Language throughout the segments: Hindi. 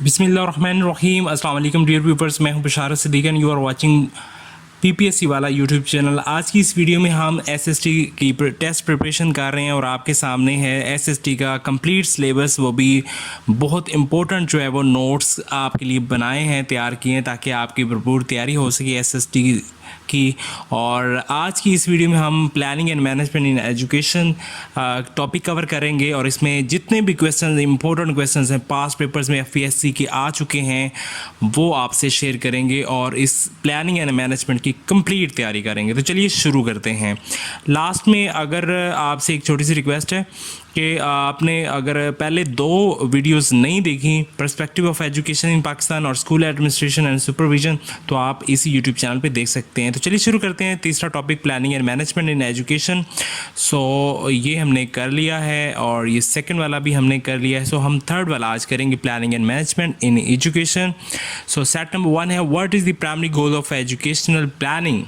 बिस्मिल्लाहिर्रहमानिर्रहीम अस्सलाम वालेकुम डियर व्यूअर्स, मैं हूं Basharat Siddiqui and you are watching PPSC वाला यूट्यूब चैनल। आज की इस वीडियो में हम एसएसटी की टेस्ट प्रिपरेशन कर रहे हैं और आपके सामने है एसएसटी का कंप्लीट सिलेबस, वो भी बहुत इंपॉर्टेंट जो है वो नोट्स आपके लिए बनाए हैं, तैयार किए हैं ताकि आपकी भरपूर तैयारी हो सके एसएसटी की। और आज की इस वीडियो में हम planning and management in education topic cover करेंगे और इसमें जितने भी क्वेश्चन इंपॉर्टेंट क्वेश्चन हैं पास्ट पेपर्स में एफपीएससी के आ चुके हैं वो आपसे शेयर करेंगे और इस प्लानिंग एंड मैनेजमेंट की कंप्लीट तैयारी करेंगे। तो चलिए शुरू करते हैं। लास्ट में अगर आपसे एक छोटी सी रिक्वेस्ट है कि आपने अगर पहले दो वीडियोस नहीं देखी, perspective of education in Pakistan और स्कूल एडमिनिस्ट्रेशन एंड सुपरविजन, तो आप इसी यूट्यूब चैनल पे देख सकते हैं। तो चलिए शुरू करते हैं। तीसरा topic planning and management in education. So ये हमने कर लिया है और ये सेकंड वाला भी हमने कर लिया है। सो हम थर्ड वाला आज करेंगे, planning and management in education. So set number 1 है, what is the primary goal of educational planning.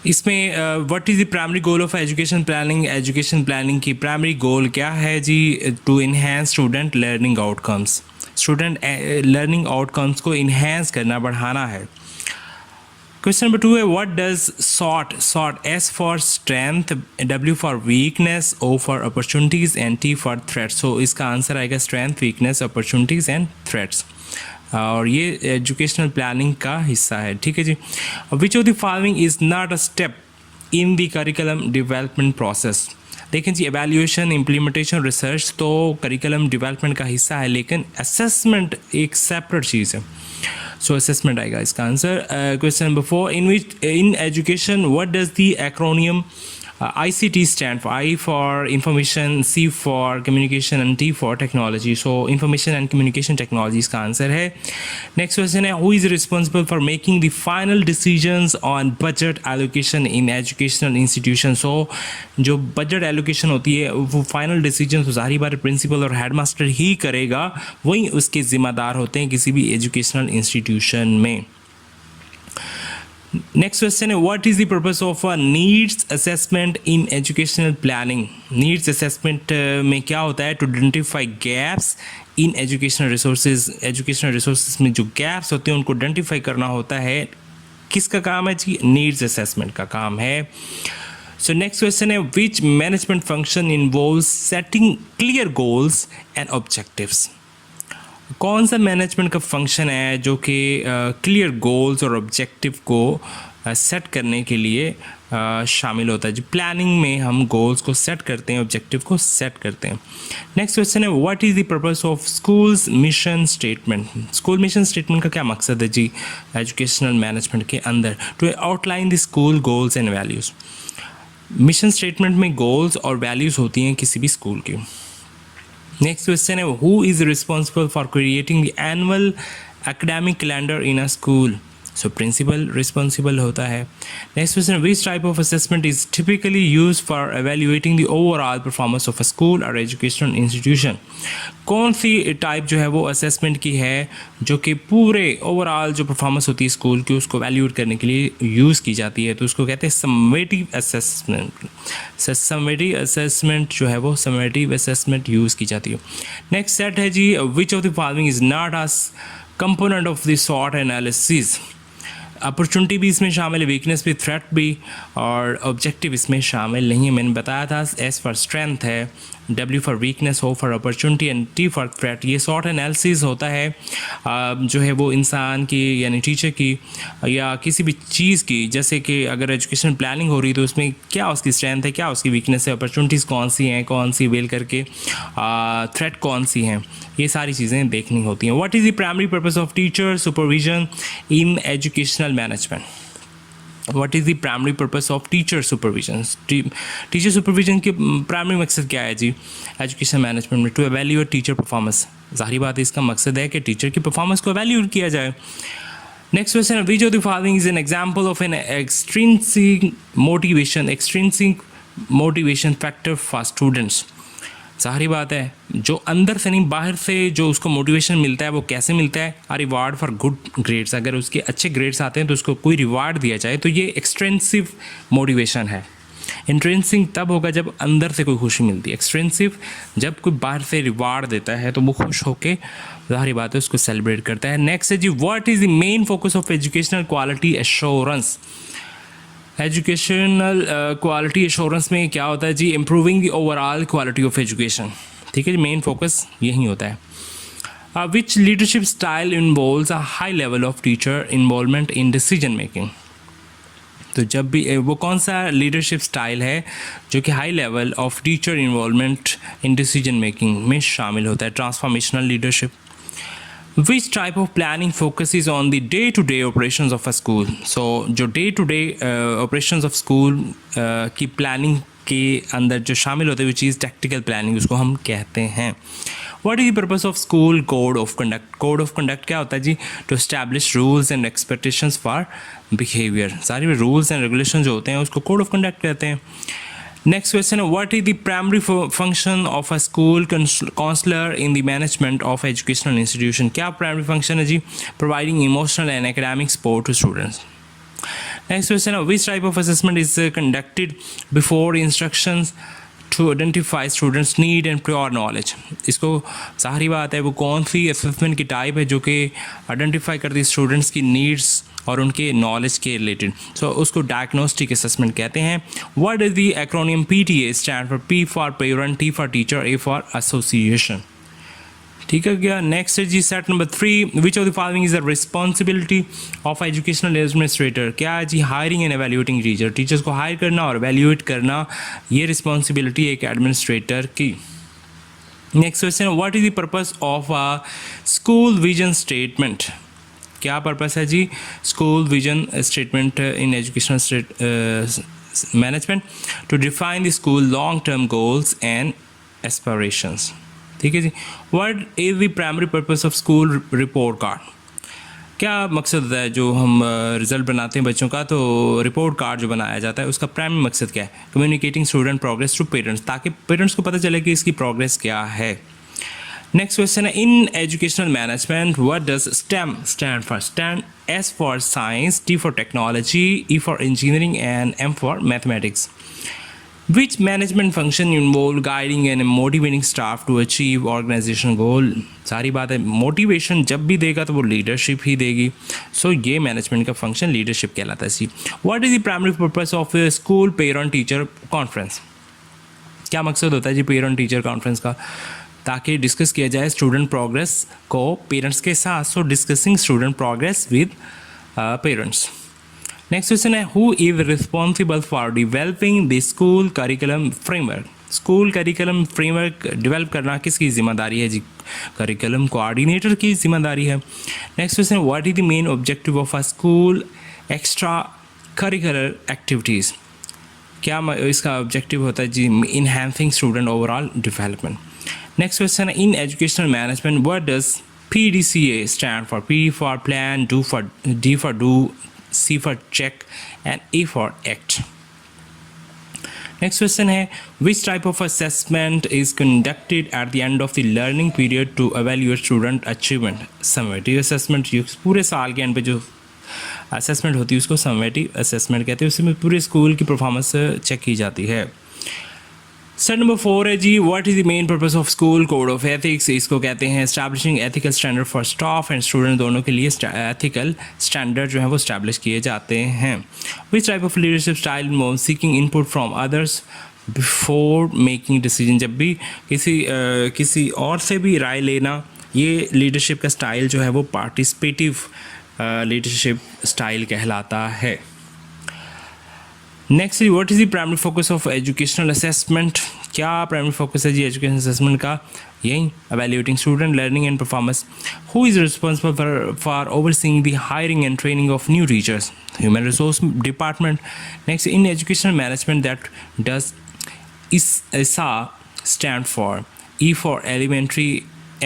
इसमें what is the primary goal of education planning. Education planning की प्राइमरी गोल क्या है जी? To enhance student learning outcomes. Student learning outcomes को इन्हेंस करना, बढ़ाना है। क्वेश्चन नंबर 2 है, what does SWOT S for strength, W for weakness, O for opportunities and T for threats. So इसका आंसर आएगा strength, weakness, opportunities and threats. और ये एजुकेशनल प्लानिंग का हिस्सा है, ठीक है जी। Which of the following is not a step in the curriculum development process. देखें जी, एवेल्यूएशन, इम्प्लीमेंटेशन, रिसर्च तो करिकुलम डेवलपमेंट का हिस्सा है, लेकिन असेसमेंट एक सेपरेट चीज़ है। सो असेसमेंट आएगा इसका answer. Question number 4, in education what does the acromion ICT stand for? I for information, C for communication and T for technology. So information and communication technology इसका आंसर है। नेक्स्ट क्वेश्चन है, who is responsible for making the final decisions on budget allocation in educational institution? So जो बजट एलोकेशन होती है वो फाइनल डिसीजन तो ज़ाहिर बात प्रिंसिपल और हेडमास्टर ही करेगा, वही उसके ज़िम्मेदार होते हैं किसी भी एजुकेशनल इंस्टीट्यूशन में। नेक्स्ट क्वेश्चन है, what is the purpose of a needs assessment in educational planning. Needs assessment में क्या होता है? To identify gaps in educational resources में जो गैप्स होते हैं उनको आइडेंटिफाई करना होता है। किसका काम है जी? नीड्स असेसमेंट का काम है। सो नेक्स्ट क्वेश्चन है, which management function involves setting clear goals and objectives. कौन सा मैनेजमेंट का फंक्शन है जो कि क्लियर गोल्स और ऑब्जेक्टिव को सेट करने के लिए शामिल होता है जी? प्लानिंग में हम गोल्स को सेट करते हैं, ऑब्जेक्टिव को सेट करते हैं। नेक्स्ट क्वेश्चन है, what is the purpose of schools mission statement. School mission statement का क्या मकसद है जी एजुकेशनल मैनेजमेंट के अंदर? To outline the school goals and values. Mission statement में गोल्स और वैल्यूज़ होती हैं किसी भी स्कूल की। नेक्स्ट क्वेश्चन है, who is responsible for creating the annual academic calendar in a school. So principal responsible होता है। Next question, which type of assessment is typically use for evaluating the overall performance of a school और एजुकेशनल इंस्टीट्यूशन। कौन सी टाइप जो है वो असेसमेंट की है जो कि पूरे ओवरऑल जो परफॉर्मेंस होती है स्कूल की उसको वैल्यूएट करने के लिए यूज़ की जाती है? तो उसको कहते हैं समेटिव असेसमेंट। समेटिव असेसमेंट जो है वो समेटिव असेसमेंट यूज़ की जाती है। नेक्स्ट सेट है जी, which of the following is not a component of the SWOT analysis. Opportunity भी इसमें शामिल है, वीकनेस भी, थ्रेट भी, और ऑब्जेक्टिव इसमें शामिल नहीं है। मैंने बताया था एस फॉर स्ट्रेंथ है, W for weakness, O for opportunity and T for threat. ये सॉर्ट एनालिसिस होता है जो है वो इंसान की यानी टीचर की या किसी भी चीज़ की, जैसे कि अगर एजुकेशन प्लानिंग हो रही है तो उसमें क्या उसकी स्ट्रेंथ है, क्या उसकी वीकनेस है, अपॉर्चुनिटीज़ कौन सी हैं, कौन सी वेल करके, थ्रेट कौन सी हैं, ये सारी चीज़ें देखनी होती हैं। What is the primary purpose of teacher supervision in educational management. What is the primary purpose of teacher supervision. Teacher supervision के प्राइमरी मकसद क्या है जी एजुकेशन मैनेजमेंट में? To evaluate teacher performance. ज़ाहिर बात है इसका मकसद है कि टीचर की परफॉर्मेंस को एवेल्यूएट किया जाए। नेक्स्ट क्वेश्चन है, which of the following is an example of an extrinsic motivation factor for students. ज़ाहिर बात है जो अंदर से नहीं बाहर से जो उसको मोटिवेशन मिलता है वो कैसे मिलता है? आ रिवार्ड फॉर गुड ग्रेड्स। अगर उसके अच्छे ग्रेड्स आते हैं तो उसको कोई रिवार्ड दिया जाए तो ये एक्सट्रेंसिव मोटिवेशन है। इंट्रेंसिक तब होगा जब अंदर से कोई खुशी मिलती है, एक्सट्रेंसिव जब कोई बाहर से रिवार्ड देता है तो वो खुश होके ज़ाहिर बात है उसको सेलिब्रेट करता है। नेक्स्ट है जी, what is the main focus of educational quality assurance. Educational quality assurance में क्या होता है जी, improving the overall quality of education. ठीक है जी, मेन फोकस यही होता है। Which leadership style involves a high level of teacher involvement in decision making. तो जब भी वो कौन सा लीडरशिप स्टाइल है जो कि high level of teacher involvement in decision making में शामिल होता है, transformational leadership. Which type of planning focuses on the day-to-day operations of a school? So जो day-to-day operations of school की planning के अंदर जो शामिल होते हैं, which is tactical planning, उसको हम कहते हैं। What is the purpose of school code of conduct? Code of conduct क्या होता है जी? To establish rules and expectations for behavior। सारी rules and regulations जो होते हैं उसको code of conduct कहते हैं। Next question, what is the primary function of a school counselor in the management of educational institution? क्या primary function है जी? Providing emotional and academic support to students. Next question, which type of assessment is conducted before instructions to identify students' need and prior knowledge? इसको सारी बात है वो कौन सी assessment की type है जो कि identify करती है students की needs और उनके नॉलेज के रिलेटेड। सो उसको डायग्नोस्टिक असेसमेंट कहते हैं। What is the acronym PTA stand for? P for parent, T for teacher, A for association. ठीक है क्या? नेक्स्ट है जी set number 3, which of the following is the responsibility of educational administrator. क्या है जी? Hiring and evaluating teacher, teachers को हायर करना और एवेल्यूएट करना, ये रिस्पॉन्सिबिलिटी एक एडमिनिस्ट्रेटर की। Next question, what is the purpose of a school vision statement. क्या पर्पस है जी school vision statement in educational management? To define the school long term goals and aspirations. ठीक है जी। What is the primary purpose of school report card? क्या मकसद है जो हम रिज़ल्ट बनाते हैं बच्चों का, तो रिपोर्ट कार्ड जो बनाया जाता है उसका प्राइमरी मकसद क्या है? Communicating student progress to parents, ताकि पेरेंट्स को पता चले कि इसकी प्रोग्रेस क्या है। Next question, in educational management, what does STEM stand for? STEM, S for science, T for technology, E for engineering, and M for mathematics. Which management function involve guiding and motivating staff to achieve organizational goal? सारी बात है, मोटिवेशन जब भी देगा तो वो लीडरशिप ही देगी। सो ये मैनेजमेंट का फंक्शन लीडरशिप कहलाता है। See what is the primary purpose of school parent teacher conference? क्या मकसद होता है जी पेरेंट टीचर कॉन्फ्रेंस का? ताकि डिस्कस किया जाए स्टूडेंट प्रोग्रेस को पेरेंट्स के साथ। So discussing student progress with parents. Next question है, who is responsible for developing the school curriculum framework? School curriculum framework develop करना किसकी जिम्मेदारी है जी? करिकुलम कोऑर्डिनेटर की जिम्मेदारी है। Next question, what is the main objective of a school extra curricular activities? क्या इसका ऑब्जेक्टिव होता है जी? Enhancing student overall development. Next question, in educational management, what does PDCA stand for? P for plan, D for do, C for check, and A for act. Next question है, which type of assessment is conducted at the end of the learning period to evaluate student achievement? Summative assessment, ये पूरे साल के एंड पे जो असेसमेंट होती है उसको समेटिव असेसमेंट कहते हैं। उसमें पूरे स्कूल की परफॉर्मेंस चेक की जाती है। सेट नंबर 4 है जी, what is the main purpose of school code of ethics? इसको कहते हैं establishing ethical standard for staff and student, दोनों के लिए एथिकल स्टैंडर्ड जो है वो स्टैब्लिश किए जाते हैं। Which type of leadership style involve seeking input from others before making decision? जब भी किसी और से भी राय लेना, ये लीडरशिप का स्टाइल जो है वो पार्टिसिपेटिव लीडरशिप स्टाइल कहलाता है। Next, what is the primary focus of educational assessment? क्या प्राइमरी फोकस है जी एजुकेशन असेसमेंट का? यही evaluating student learning and performance. Who is responsible for overseeing the hiring and training of new teachers? Human resource department. Next, in educational management, that does ISA stand for? E for elementary,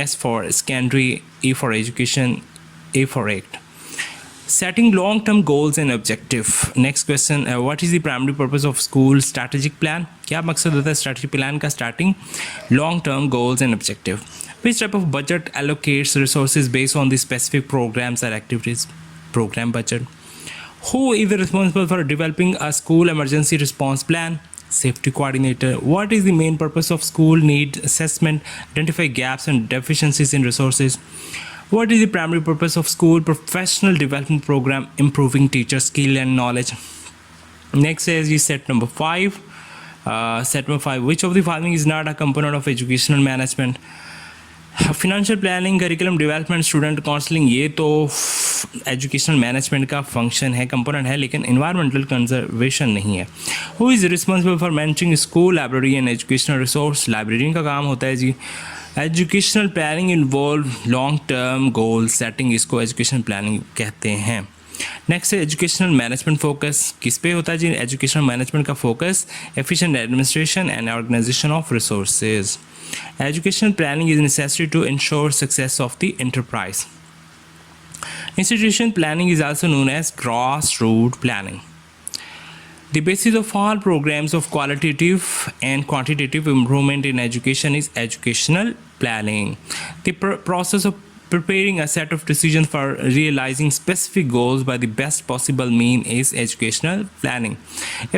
S for secondary, E for education, A for act. Setting long-term goals and objective. Next question, what is the primary purpose of school strategic plan? क्या मकसद होता है strategic plan का? Starting long-term goals and objective. Which type of budget allocates resources based on the specific programs or activities? Program budget. Who is responsible for developing a school emergency response plan? safety coordinator. What is the main purpose of school need assessment? Identify gaps and deficiencies in resources. What is the primary purpose of school professional development program? Improving teacher skill and knowledge. Next is set number 5. Set number 5. Which of the following is not a component of educational management? Financial planning, curriculum development, student counselling, ये तो एजुकेशनल मैनेजमेंट का फंक्शन है, कंपोनेंट है, लेकिन इन्वायरमेंटल कंजर्वेशन नहीं है. Who is responsible for managing school, library and educational resource? Librarian का काम होता है जी. Educational planning involve long term goal setting, इसको एजुकेशनल प्लानिंग कहते हैं. नेक्स्ट है एजुकेशनल मैनेजमेंट फोकस. किस पे होता है जी एजुकेशनल मैनेजमेंट का focus? Efficient administration and organisation of resources. Educational planning is necessary to ensure success of the enterprise. Institution planning is also known as grassroots planning. The basis of all programs of qualitative and quantitative improvement in education is educational planning. The process of preparing a set of decisions for realizing specific goals by the best possible mean is educational planning.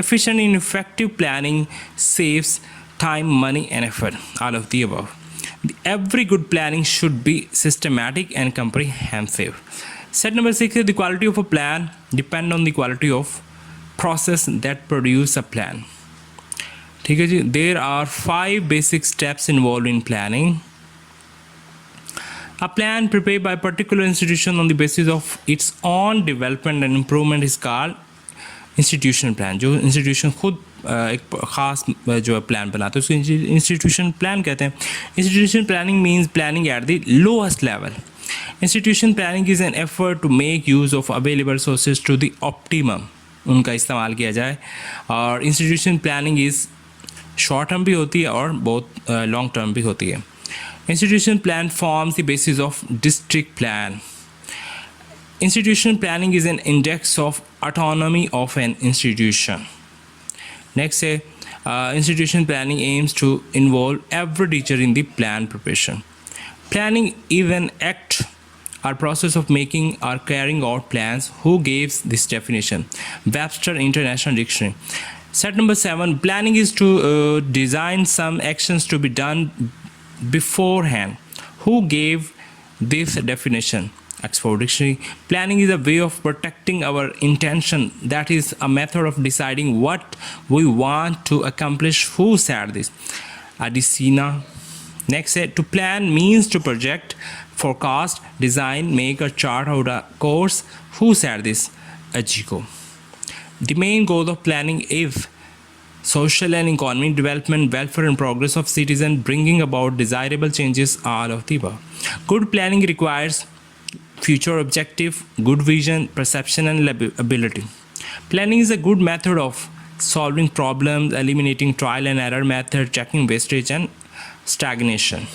Efficient and effective planning saves time, money and effort, all of the above. Every good planning should be systematic and comprehensive. Set number 6 is the quality of a plan depend on the quality of process that produce a plan. ठीक है जी. There are 5 basic steps involved in planning. A plan prepared by a particular institution on the basis of its own development and improvement is called institution plan. जो इंस्टीट्यूशन खुद एक ख़ास जो है प्लान बनाते हैं उसको इंस्टीट्यूशन प्लान कहते हैं. Institution planning means planning at the lowest level. Institution planning is an effort to make use of available sources to the optimum, उनका इस्तेमाल किया जाए. और institution planning is short term भी होती है और बहुत लॉन्ग टर्म भी होती है. Institution plan forms the basis of district plan. Institutional planning is an index of autonomy of an institution. Next, institution planning aims to involve every teacher in the plan preparation. Planning is an act or process of making or carrying out plans. Who gives this definition? Webster International Dictionary. Set number 7. Planning is to design some actions to be done beforehand. Who gave this definition? Oxford Dictionary. Planning is a way of protecting our intention. That is a method of deciding what we want to accomplish. Who said this? Adesina. Next, to plan means to project, forecast, design, make a chart out a course. Who said this? Ajiko. The main goal of planning is social and economic development, welfare and progress of citizens, bringing about desirable changes, all of the above. Good planning requires future objective, good vision, perception and ability. Planning is a good method of solving problems, eliminating trial and error method, checking wastage and stagnation.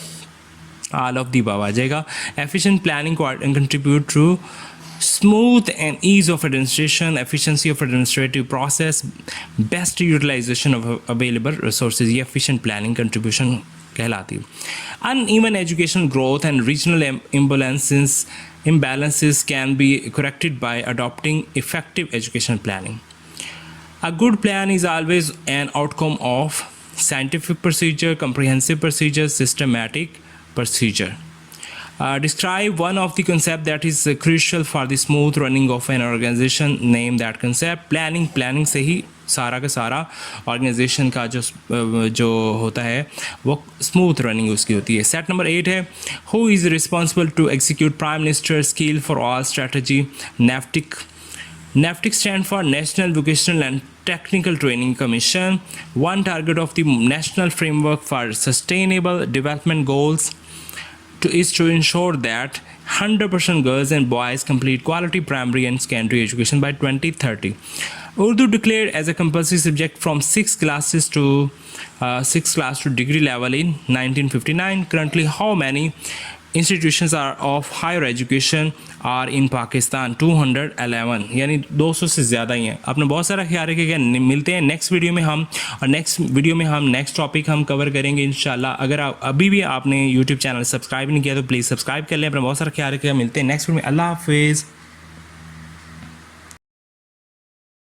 All of the above आ जाएगा. Efficient planning contribute to smooth and ease of administration, efficiency of administrative process, best utilization of available resources. ये efficient planning contribution कहलाती है. Uneven educational growth and regional imbalances can be corrected by adopting effective educational planning. A good plan is always an outcome of scientific procedure, comprehensive procedure, systematic procedure. Describe one of the concepts that is crucial for the smooth running of an organization. Name that concept. Planning से ही सारा का सारा ऑर्गेनाइजेशन का जो होता है वो स्मूथ रनिंग उसकी होती है. सेट नंबर 8 है who is responsible to execute prime minister skill for all strategy. NAVTIC stand for National Vocational and Technical Training Commission. One target of the National Framework for Sustainable Development Goals is to ensure that 100% girls and boys complete quality primary and secondary education by 2030. Urdu declared as a compulsory subject from 6th class to degree level in 1959. Currently, how many institutions are of higher education are in Pakistan? 211, यानी 200 से ज़्यादा ही हैं. आपने बहुत सारा ख्याल रखिएगा. मिलते हैं नेक्स्ट वीडियो में हम नेक्स्ट टॉपिक हम कवर करेंगे इंशाल्लाह. अगर आप अभी भी आपने यूट्यूब चैनल सब्सक्राइब नहीं किया तो प्लीज़ सब्सक्राइब कर लें. अपना बहुत सारा ख्याल रखिएगा. मिलते हैं नेक्स्ट वीडियो में. अल्लाह हाफिज़.